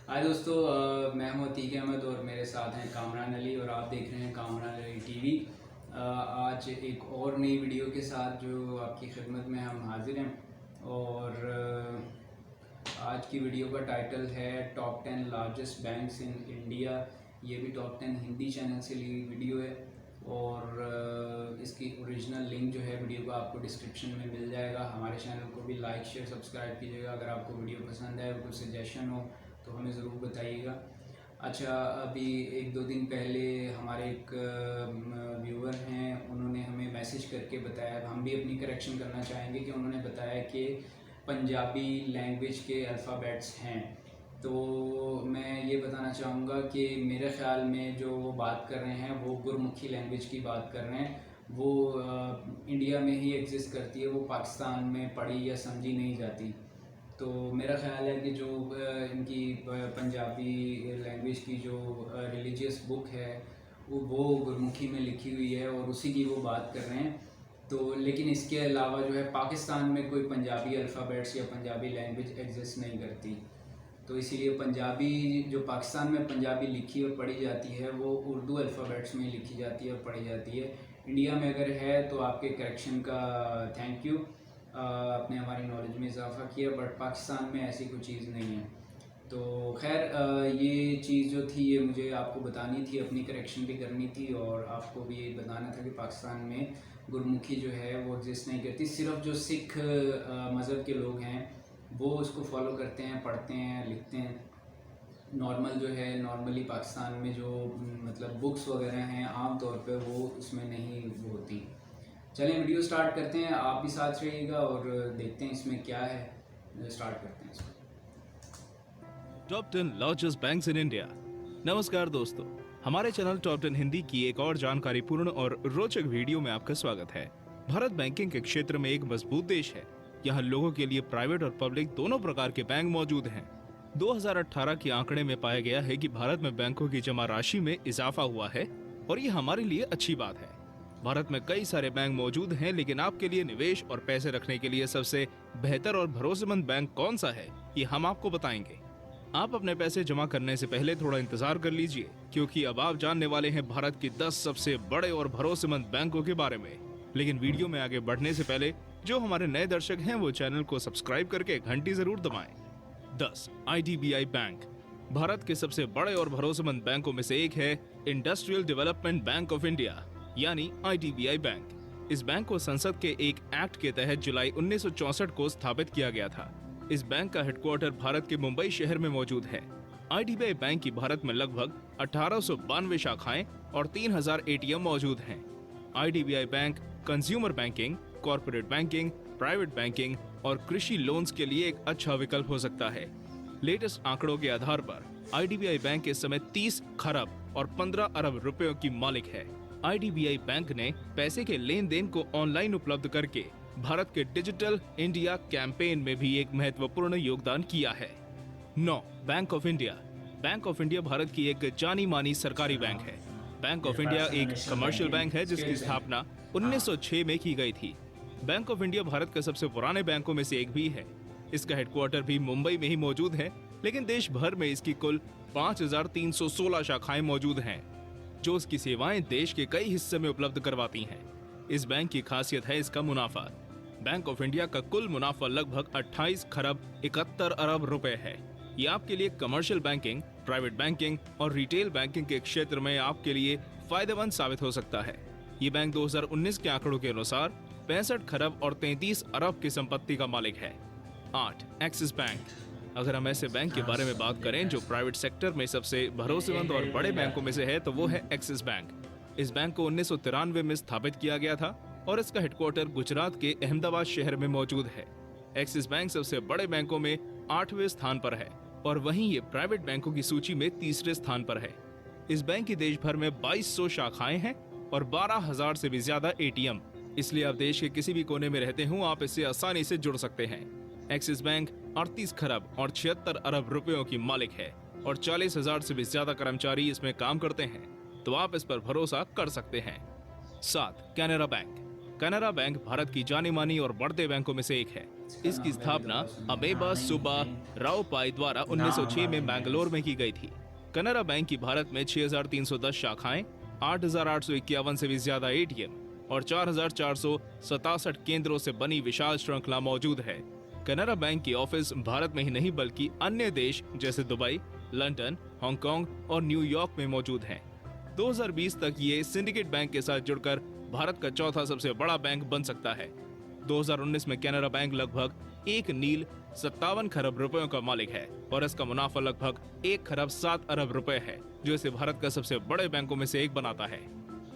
हाय दोस्तों, मैं हूं अतीक अहमद और मेरे साथ हैं कामरान अली और आप देख रहे हैं कामरान अली टीवी। आज एक और नई वीडियो के साथ जो आपकी खिदमत में हम हाजिर हैं और आज की वीडियो का टाइटल है top 10 largest banks in India. ये भी टॉप 10 हिंदी चैनल से ली वीडियो है और इसकी ओरिजिनल लिंक जो है वीडियो का आपको डिस्क्रिप्शन में मिल जाएगा। हमारे चैनल को भी लाइक शेयर सब्सक्राइब कीजिएगा। अगर आपको वीडियो पसंद आए, कोई सजेशन हो तो हमें ज़रूर बताइएगा। अच्छा, अभी एक दो दिन पहले हमारे एक व्यूअर हैं, उन्होंने हमें मैसेज करके बताया, हम भी अपनी करेक्शन करना चाहेंगे कि उन्होंने बताया कि पंजाबी लैंग्वेज के अल्फ़ाबेट्स हैं। तो मैं ये बताना चाहूँगा कि मेरे ख़्याल में जो वो बात कर रहे हैं वो गुरमुखी लैंग्वेज की बात कर रहे हैं। वो इंडिया में ही एग्ज़िस्ट करती है, वो पाकिस्तान में पढ़ी या समझी नहीं जाती। तो मेरा ख़्याल है कि जो इनकी पंजाबी लैंग्वेज की जो रिलीजियस बुक है वो गुरमुखी में लिखी हुई है और उसी की वो बात कर रहे हैं। तो लेकिन इसके अलावा जो है पाकिस्तान में कोई पंजाबी अल्फ़ाबेट्स या पंजाबी लैंग्वेज एग्जिस्ट नहीं करती। तो इसीलिए पंजाबी जो पाकिस्तान में पंजाबी लिखी और पढ़ी जाती है वो उर्दू अल्फ़ाबेट्स में लिखी जाती है और पढ़ी जाती है। इंडिया में अगर है तो आपके करेक्शन का थैंक यू, आपने हमारी नॉलेज में इजाफ़ा किया, बट पाकिस्तान में ऐसी कोई चीज़ नहीं है। तो खैर ये चीज़ जो थी ये मुझे आपको बतानी थी, अपनी करेक्शन भी करनी थी और आपको भी ये बताना था कि पाकिस्तान में गुरमुखी जो है वो एग्जिस्ट नहीं करती। सिर्फ जो सिख मज़हब के लोग हैं वो उसको फॉलो करते हैं, पढ़ते हैं, लिखते हैं। नॉर्मल जो है नॉर्मली पाकिस्तान में जो मतलब बुक्स वगैरह हैं आम तौर पे वो उसमें नहीं वो होती। चलें वीडियो स्टार्ट करते हैं, आप भी साथ रहिएगा और देखते हैं इसमें क्या है। स्टार्ट करते हैं इसको। Top 10 largest banks in India. नमस्कार दोस्तों, हमारे चैनल टॉप 10 हिंदी की एक और जानकारीपूर्ण और रोचक वीडियो में आपका स्वागत है। भारत बैंकिंग के क्षेत्र में एक मजबूत देश है। यहाँ लोगों के लिए प्राइवेट और पब्लिक दोनों प्रकार के बैंक मौजूद हैं। 2018 के आंकड़े में पाया गया है कि भारत में बैंकों की जमा राशि में इजाफा हुआ है और ये हमारे लिए अच्छी बात है। भारत में कई सारे बैंक मौजूद हैं, लेकिन आपके लिए निवेश और पैसे रखने के लिए सबसे बेहतर और भरोसेमंद बैंक कौन सा है, ये हम आपको बताएंगे। आप अपने पैसे जमा करने से पहले थोड़ा इंतजार कर लीजिए, क्योंकि अब आप जानने वाले हैं भारत की 10 सबसे बड़े और भरोसेमंद बैंकों के बारे में। लेकिन वीडियो में आगे बढ़ने से पहले जो हमारे नए दर्शक हैं वो चैनल को सब्सक्राइब करके घंटी जरूर दबाएं। 10. IDBI bank. भारत के सबसे बड़े और भरोसेमंद बैंकों में से एक है industrial development bank of India, यानी IDBI बैंक। इस बैंक को संसद के एक एक्ट के तहत जुलाई 1964 को स्थापित किया गया था। इस बैंक का हेडक्वार्टर भारत के मुंबई शहर में मौजूद है। IDBI बैंक की भारत में लगभग 1892 शाखाएं और 3000 ATM मौजूद हैं। IDBI bank consumer banking, corporate banking, private banking और कृषि लोन्स के लिए एक अच्छा विकल्प हो सकता है। लेटेस्ट आंकड़ों के आधार पर IDBI बैंक इस समय 30 खरब और 15 अरब रुपयों की मालिक है। IDBI बैंक ने पैसे के लेन देन को ऑनलाइन उपलब्ध करके भारत के डिजिटल इंडिया कैंपेन में भी एक महत्वपूर्ण योगदान किया है। 9. Bank of India. Bank of India Bharat की एक जानी मानी सरकारी बैंक है। बैंक ऑफ इंडिया एक कमर्शियल बैंक है जिसकी स्थापना 1906 में की गई थी। बैंक ऑफ इंडिया भारत के सबसे पुराने बैंकों में से एक भी है। इसका हेडक्वार्टर भी मुंबई में ही मौजूद है, लेकिन देश भर में इसकी कुल 5316 शाखाएं मौजूद हैं, जो इसकी सेवाएं देश के कई हिस्से में उपलब्ध करवाती हैं। इस बैंक की खासियत है इसका मुनाफा। बैंक ऑफ इंडिया का कुल मुनाफा लगभग 28 खरब 71 अरब रुपए है। ये आपके लिए कमर्शियल बैंकिंग, प्राइवेट बैंकिंग और रिटेल बैंकिंग के क्षेत्र में आपके लिए फायदेमंद साबित हो सकता है। ये बैंक 2019 के आंकड़ों के अनुसार 65 खरब और 33 अरब की संपत्ति का मालिक है। 8. Axis bank. अगर हम ऐसे बैंक के बारे में बात करें जो प्राइवेट सेक्टर में सबसे भरोसेमंद और बड़े बैंकों में से है तो वो है एक्सिस बैंक। इस बैंक को 1993 में स्थापित किया गया था और इसका हेडक्वार्टर गुजरात के अहमदाबाद शहर में मौजूद है। एक्सिस बैंक सबसे बड़े बैंकों में 8वें स्थान पर है और वहीं ये प्राइवेट बैंकों की सूची में 3रे स्थान पर है। इस बैंक की देश भर में 2200 शाखाएं हैं और 12,000 से भी ज्यादा ATM। इसलिए आप देश के किसी भी कोने में रहते हो, आप इससे आसानी से जुड़ सकते हैं। एक्सिस बैंक 38 खरब और 76 अरब रुपयों की मालिक है और 40,000 से भी ज्यादा कर्मचारी इसमें काम करते हैं, तो आप इस पर भरोसा कर सकते हैं। 7. कैनरा बैंक। कैनरा बैंक भारत की जानी मानी और बढ़ते बैंकों में से एक है। इसकी स्थापना अमेबा सुब्बा राव पाई द्वारा 1906 में मैंगलोर में की गई थी। कनारा बैंक की भारत में 6,310 शाखाएं, 8,851 से भी ज्यादा एटीएम और 4,467 केंद्रों से बनी विशाल श्रृंखला मौजूद है। कनारा बैंक की ऑफिस भारत में ही नहीं बल्कि अन्य देश जैसे दुबई, लंदन, हांगकांग और न्यूयॉर्क में मौजूद हैं। 2020 तक ये सिंडिकेट बैंक के साथ जुड़कर भारत का चौथा सबसे बड़ा बैंक बन सकता है। 2019 में कैनरा बैंक लगभग 1,57 खरब रुपयों का मालिक है और इसका मुनाफा लगभग 1,07 अरब रुपए है, जो इसे भारत का सबसे बड़े बैंकों में से एक बनाता है।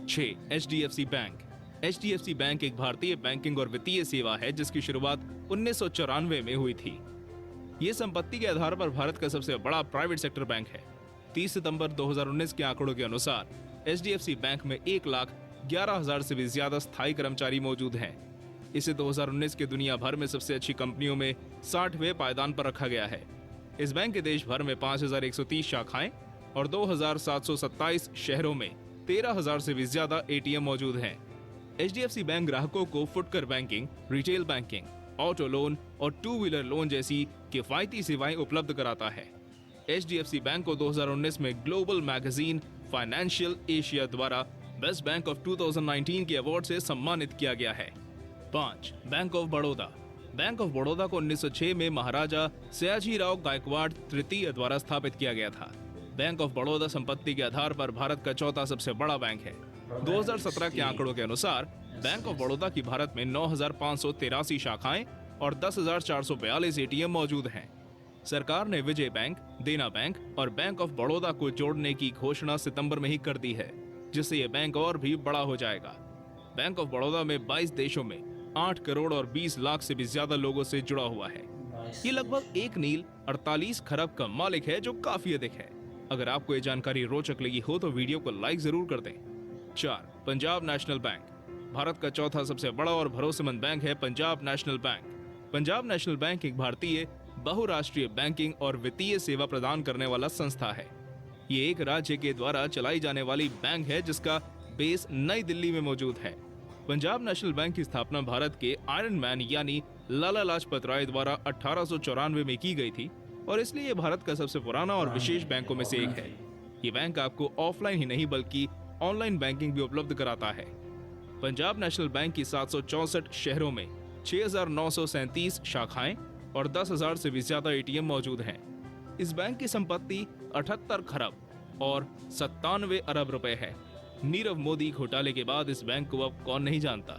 6. HDFC bank. HDFC बैंक एक भारतीय बैंकिंग और वित्तीय सेवा है जिसकी शुरुआत 1994 में हुई थी। ये संपत्ति के आधार पर भारत का सबसे बड़ा प्राइवेट सेक्टर बैंक है। 30 सितंबर 2019 के आंकड़ों के अनुसार HDFC बैंक में 1,11,000 से भी ज्यादा स्थायी कर्मचारी मौजूद हैं। इसे 2019 के दुनिया भर में सबसे अच्छी कंपनियों में 60वें पायदान पर रखा गया है। इस बैंक के देश भर में 5,130 शाखाएं और 2,727 शहरों में 13,000 से भी ज्यादा ATM मौजूद हैं। HDFC बैंक ग्राहकों को फुटकर banking, retail banking, auto loan और 2 व्हीलर लोन जैसी किफायती सेवाएं उपलब्ध कराता है। HDFC बैंक को 2019 में ग्लोबल मैगजीन फाइनेंशियल एशिया द्वारा बेस्ट बैंक ऑफ 2019 के अवार्ड से सम्मानित किया गया है। 5. Bank of Baroda. Bank of Baroda को 1906 में महाराजा सयाजीराव गायकवाड़ तृतीय द्वारा स्थापित किया गया था। बैंक ऑफ बड़ौदा संपत्ति के आधार पर भारत का चौथा सबसे बड़ा बैंक है। 2017 के आंकड़ों के अनुसार बैंक ऑफ बड़ौदा की भारत में 9,583 शाखाएं और 10,442 ATM मौजूद हैं। सरकार ने विजय बैंक, देना बैंक और बैंक ऑफ बड़ौदा को जोड़ने की घोषणा सितंबर में ही कर दी है, जिससे ये बैंक और भी बड़ा हो जाएगा। बैंक ऑफ बड़ौदा में 22 देशों में 8 करोड़ और 20 लाख से भी ज्यादा लोगों से जुड़ा हुआ है। ये लगभग 1,48 खरब का मालिक है, जो काफी अधिक है। अगर आपको ये जानकारी रोचक लगी हो तो वीडियो को लाइक जरूर कर दें। 4. Punjab national bank. भारत का चौथा सबसे बड़ा और भरोसेमंद बैंक है Punjab national bank. Punjab national bank एक भारतीय बहुराष्ट्रीय बैंकिंग और वित्तीय सेवा प्रदान करने वाला संस्था है। ये एक राज्य के द्वारा चलाई जाने वाली बैंक है जिसका बेस नई दिल्ली में मौजूद है। पंजाब नेशनल बैंक की स्थापना भारत के आयरन मैन यानी लाला लाजपत राय द्वारा 1894 में की गई थी और इसलिए ये भारत का सबसे पुराना और विशेष बैंकों में से एक है। ये बैंक आपको ऑफलाइन ही नहीं बल्कि ऑनलाइन बैंकिंग भी उपलब्ध कराता है। पंजाब नेशनल बैंक की 764 शहरों में 6,937 शाखाएं और 10,000 से भी ज्यादा ATM मौजूद हैं। इस बैंक की संपत्ति 78 खरब और 97 अरब रुपए है। नीरव मोदी घोटाले के बाद इस बैंक को अब कौन नहीं जानता।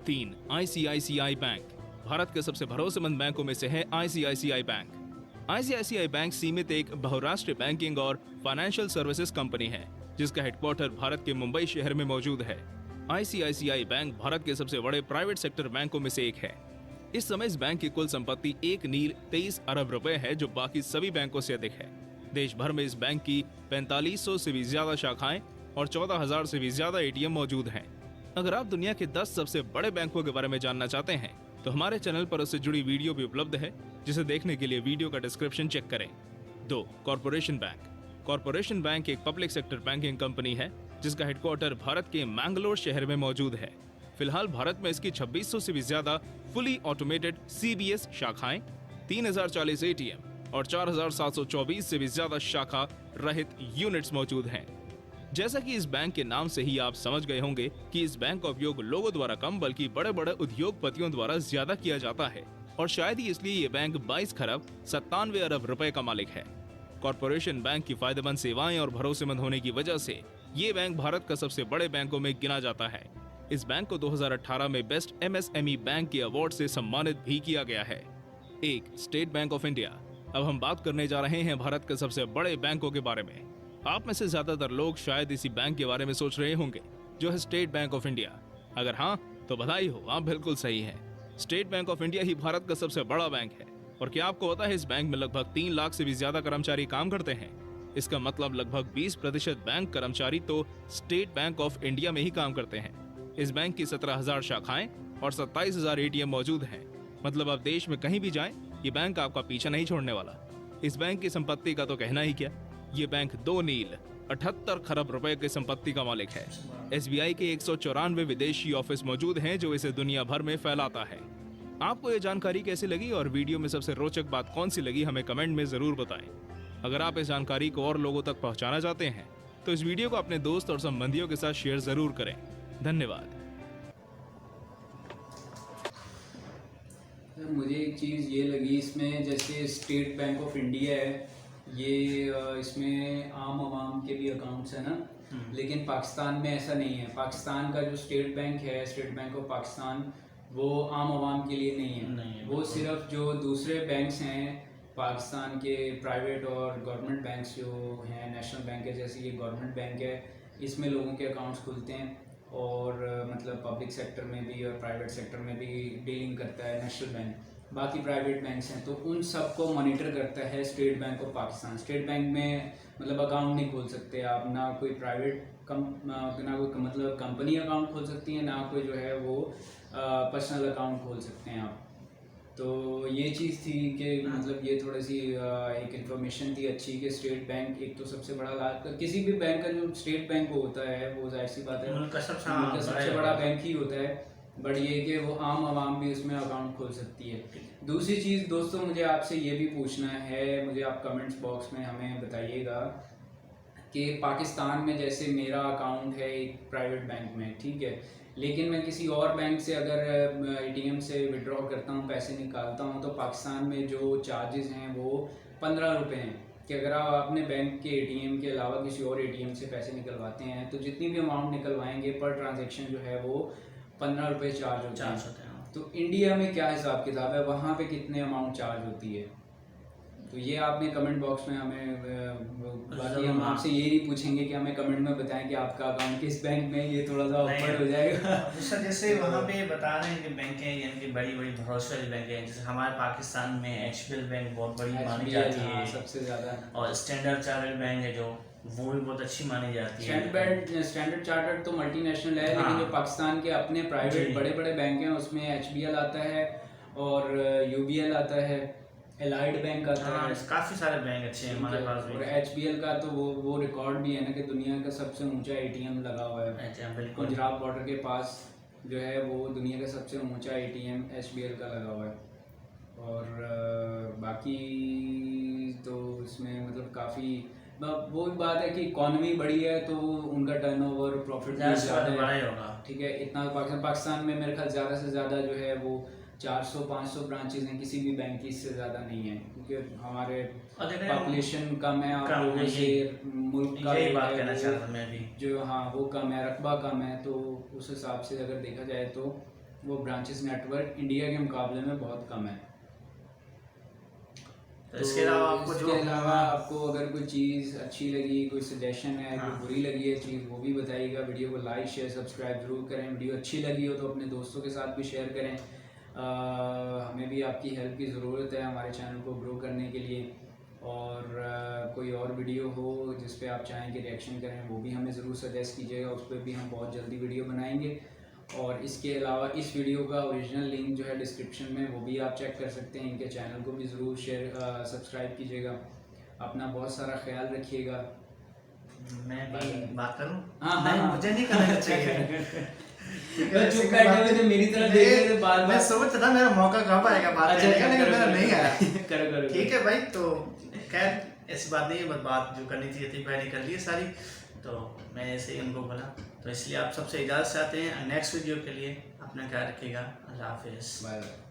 3. ICICI bank. भारत के सबसे भरोसेमंद बैंकों में से है ICICI बैंक। ICICI बैंक सीमित एक बहुराष्ट्रीय बैंकिंग और फाइनेंशियल सर्विसेज कंपनी है जिसका हेडक्वार्टर भारत के मुंबई शहर में मौजूद है। ICICI बैंक भारत के सबसे बड़े प्राइवेट सेक्टर बैंकों में से एक है। इस समय इस बैंक की कुल संपत्ति 1,23 अरब रुपए है, जो बाकी सभी बैंकों से अधिक है। देश भर में इस बैंक की 4500 से भी ज्यादा शाखाएं और 14,000 से भी ज्यादा ATM मौजूद हैं। अगर आप दुनिया के 10 सबसे बड़े बैंकों के बारे में जानना चाहते हैं तो हमारे चैनल पर उससे जुड़ी वीडियो भी उपलब्ध है, जिसे देखने के लिए वीडियो का डिस्क्रिप्शन चेक करें। 2. Corporation bank. कॉर्पोरेशन बैंक एक पब्लिक सेक्टर बैंकिंग कंपनी है जिसका हेडक्वार्टर भारत के मैंगलोर शहर में मौजूद है। फिलहाल भारत में इसकी 2600 से भी ज्यादा फुली ऑटोमेटेड CBS शाखाएं, 3,040 ATM और 4,724 से भी ज्यादा शाखा रहित यूनिट्स मौजूद हैं। जैसा कि इस बैंक के नाम से ही आप समझ गए होंगे कि इस बैंक का उपयोग लोगों द्वारा कम बल्कि बड़े बड़े उद्योगपतियों द्वारा ज्यादा किया जाता है और शायद ही इसलिए ये बैंक 22 खरब 97 अरब रुपए का मालिक है। कॉर्पोरेशन बैंक की फायदेमंद सेवाएं और भरोसेमंद होने की वजह से ये बैंक भारत का सबसे बड़े बैंकों में गिना जाता है। इस बैंक को 2018 में बेस्ट MSME बैंक के अवार्ड से सम्मानित भी किया गया है। 1. State bank of India. अब हम बात करने जा रहे हैं भारत के सबसे बड़े बैंकों के बारे में। आप में से ज्यादातर लोग शायद इसी बैंक के बारे में सोच रहे होंगे, जो है स्टेट बैंक ऑफ इंडिया। अगर हाँ तो बधाई हो, आप बिल्कुल सही हैं। स्टेट बैंक ऑफ इंडिया ही भारत का सबसे बड़ा बैंक है। और क्या आपको पता है इस बैंक में लगभग 3 लाख से भी ज्यादा कर्मचारी काम करते हैं। इसका मतलब लगभग 20% बैंक कर्मचारी तो स्टेट बैंक ऑफ इंडिया में ही काम करते हैं। इस बैंक की 17,000 शाखाएं और 27,000 ATM मौजूद हैं। मतलब आप देश में कहीं भी जाएं, ये बैंक आपका पीछा नहीं छोड़ने वाला। इस बैंक की संपत्ति का तो कहना ही क्या, ये बैंक 2,78 खरब रुपए की संपत्ति का मालिक है। SBI के 194 विदेशी ऑफिस मौजूद हैं जो इसे दुनिया भर में फैलाता है। आपको ये जानकारी कैसी लगी और वीडियो में सबसे रोचक बात कौन सी लगी हमें कमेंट में जरूर बताएं। अगर आप इस जानकारी को और लोगों तक पहुंचाना चाहते हैं तो इस वीडियो को अपने दोस्त और संबंधियों के साथ शेयर जरूर करें। धन्यवाद। मुझे एक चीज़ ये लगी इसमें, जैसे स्टेट बैंक ऑफ इंडिया है, ये इसमें आम आवाम के भी अकाउंट्स हैं ना, लेकिन पाकिस्तान में ऐसा नहीं है। पाकिस्तान का जो स्टेट बैंक है, स्टेट बैंक ऑफ पाकिस्तान, वो आम आवाम के लिए नहीं है, वो सिर्फ जो दूसरे बैंक्स हैं पाकिस्तान के, प्राइवेट और गवर्नमेंट बैंक्स जो हैं, नेशनल बैंक है जैसे ये गवर्नमेंट बैंक है, इसमें लोगों के अकाउंट्स खुलते हैं और मतलब पब्लिक सेक्टर में भी और प्राइवेट सेक्टर में भी डीलिंग करता है नेशनल बैंक। बाकी प्राइवेट बैंक्स हैं तो उन सबको मॉनिटर करता है state bank of Pakistan. State bank में मतलब अकाउंट नहीं खोल सकते आप, ना कोई प्राइवेट ना कोई मतलब कंपनी अकाउंट खोल सकती है, ना कोई जो है वो पर्सनल अकाउंट खोल सकते हैं आप। तो ये चीज़ थी कि मतलब ये थोड़ी सी एक इन्फॉर्मेशन थी अच्छी कि स्टेट बैंक एक तो सबसे बड़ा लाभ, किसी भी बैंक का जो स्टेट बैंक होता है वो जाहिर सी बात है उनका सबसे बड़ा बैंक ही होता है, बट ये कि वो आम आवाम भी उसमें अकाउंट खोल सकती है। दूसरी चीज़ दोस्तों, मुझे आपसे ये भी पूछना है, मुझे आप कमेंट्स बॉक्स में हमें बताइएगा कि पाकिस्तान में जैसे मेरा अकाउंट है एक प्राइवेट बैंक में, ठीक है, लेकिन मैं किसी और बैंक से अगर एटीएम से विड्रॉ करता हूँ, पैसे निकालता हूँ, तो पाकिस्तान में जो चार्जेस हैं वो 15 रुपये हैं कि अगर आप अपने बैंक के एटीएम के अलावा किसी और एटीएम से पैसे निकलवाते हैं तो जितनी भी अमाउंट निकलवाएंगे पर ट्रांजैक्शन जो है वो 15 रुपये चार्ज होते हैं। तो इंडिया में क्या हिसाब किताब है, वहाँ पे कितने अमाउंट चार्ज होती है? तो ये आपने कमेंट बॉक्स में हमें, बाकी हम आपसे ये नहीं पूछेंगे कि हमें कमेंट में बताएं कि आपका अकाउंट किस बैंक में, ये थोड़ा सा ऊपर हो जाएगा। सर जैसे वहाँ पे बता रहे हैं कि बैंकें यानी कि बड़ी बड़ी भरोसे वाली बैंकें हैं, जैसे हमारे पाकिस्तान में HBL बैंक बहुत बड़ी मानी जाती है सबसे ज़्यादा, और स्टैंडर्ड चार्टर्ड बैंक है जो वो भी बहुत अच्छी मानी जाती है। स्टैंडर्ड चार्टर्ड तो मल्टीनेशनल है, लेकिन जो पाकिस्तान के अपने प्राइवेट बड़े बड़े बैंक हैं उसमें HBL आता है और UBL आता है, एलाइड बैंक आता है, काफ़ी सारे बैंक अच्छे हैं हमारे पास भी। और HBL का तो वो रिकॉर्ड भी है ना कि दुनिया का सबसे ऊंचा ATM लगा हुआ है। बिल्कुल, गुजरात बॉर्डर के पास जो है वो दुनिया का सबसे ऊंचा ATM HBL का लगा हुआ है। और बाकी तो इसमें मतलब काफ़ी वो भी बात है कि इकॉनमी बड़ी है तो उनका टर्नओवर प्रॉफिट ज़्यादा होगा, ठीक है। इतना पाकिस्तान में मेरे ख्याल ज़्यादा से ज़्यादा जो है वो 400-500 ब्रांचेज हैं, किसी भी बैंक की इससे ज़्यादा नहीं है, क्योंकि हमारे पॉपुलेशन कम है, आप लोगों से मुल्क का बात करना चाहता मैं भी, जो हाँ वो कम है, रकबा कम है, तो उस हिसाब से अगर देखा जाए तो वो ब्रांचेस नेटवर्क इंडिया के मुकाबले में बहुत कम है। तो इसके अलावा आपको अगर कोई चीज़ अच्छी लगी, कोई सजेशन है, कोई बुरी लगी है चीज़, वो भी बताइएगा। वीडियो को लाइक शेयर सब्सक्राइब जरूर करें। वीडियो अच्छी लगी हो तो अपने दोस्तों के साथ भी शेयर करें। हमें भी आपकी हेल्प की ज़रूरत है हमारे चैनल को ग्रो करने के लिए, और कोई और वीडियो हो जिस पे आप चाहें कि रिएक्शन करें वो भी हमें ज़रूर सजेस्ट कीजिएगा, उस पर भी हम बहुत जल्दी वीडियो बनाएंगे। और इसके अलावा इस वीडियो का ओरिजिनल लिंक जो है डिस्क्रिप्शन में, वो भी आप चेक कर सकते हैं। इनके चैनल को भी ज़रूर सब्सक्राइब कीजिएगा। अपना बहुत सारा ख्याल रखिएगा। मैं भी बात करूं? हाँ, मुझे नहीं करना चाहिए। चुप बैठे हुए थे मेरी तरफ देख रहे थे बार-बार। मैं सोच रहा था मेरा मौका कब आएगा बात करने का, लेकिन मेरा नहीं आया। करो ठीक है भाई, तो खैर ऐसी बात नहीं है, बस बात जो करनी थी पहले कर ली सारी, तो मैं ऐसे ही उनको बोला, तो इसलिए आप सबसे इजाज़त चाहते हैं। नेक्स्ट वीडियो के लिए अपना ख्याल रखिएगा। अल्लाह हाफिज़। Bye bye.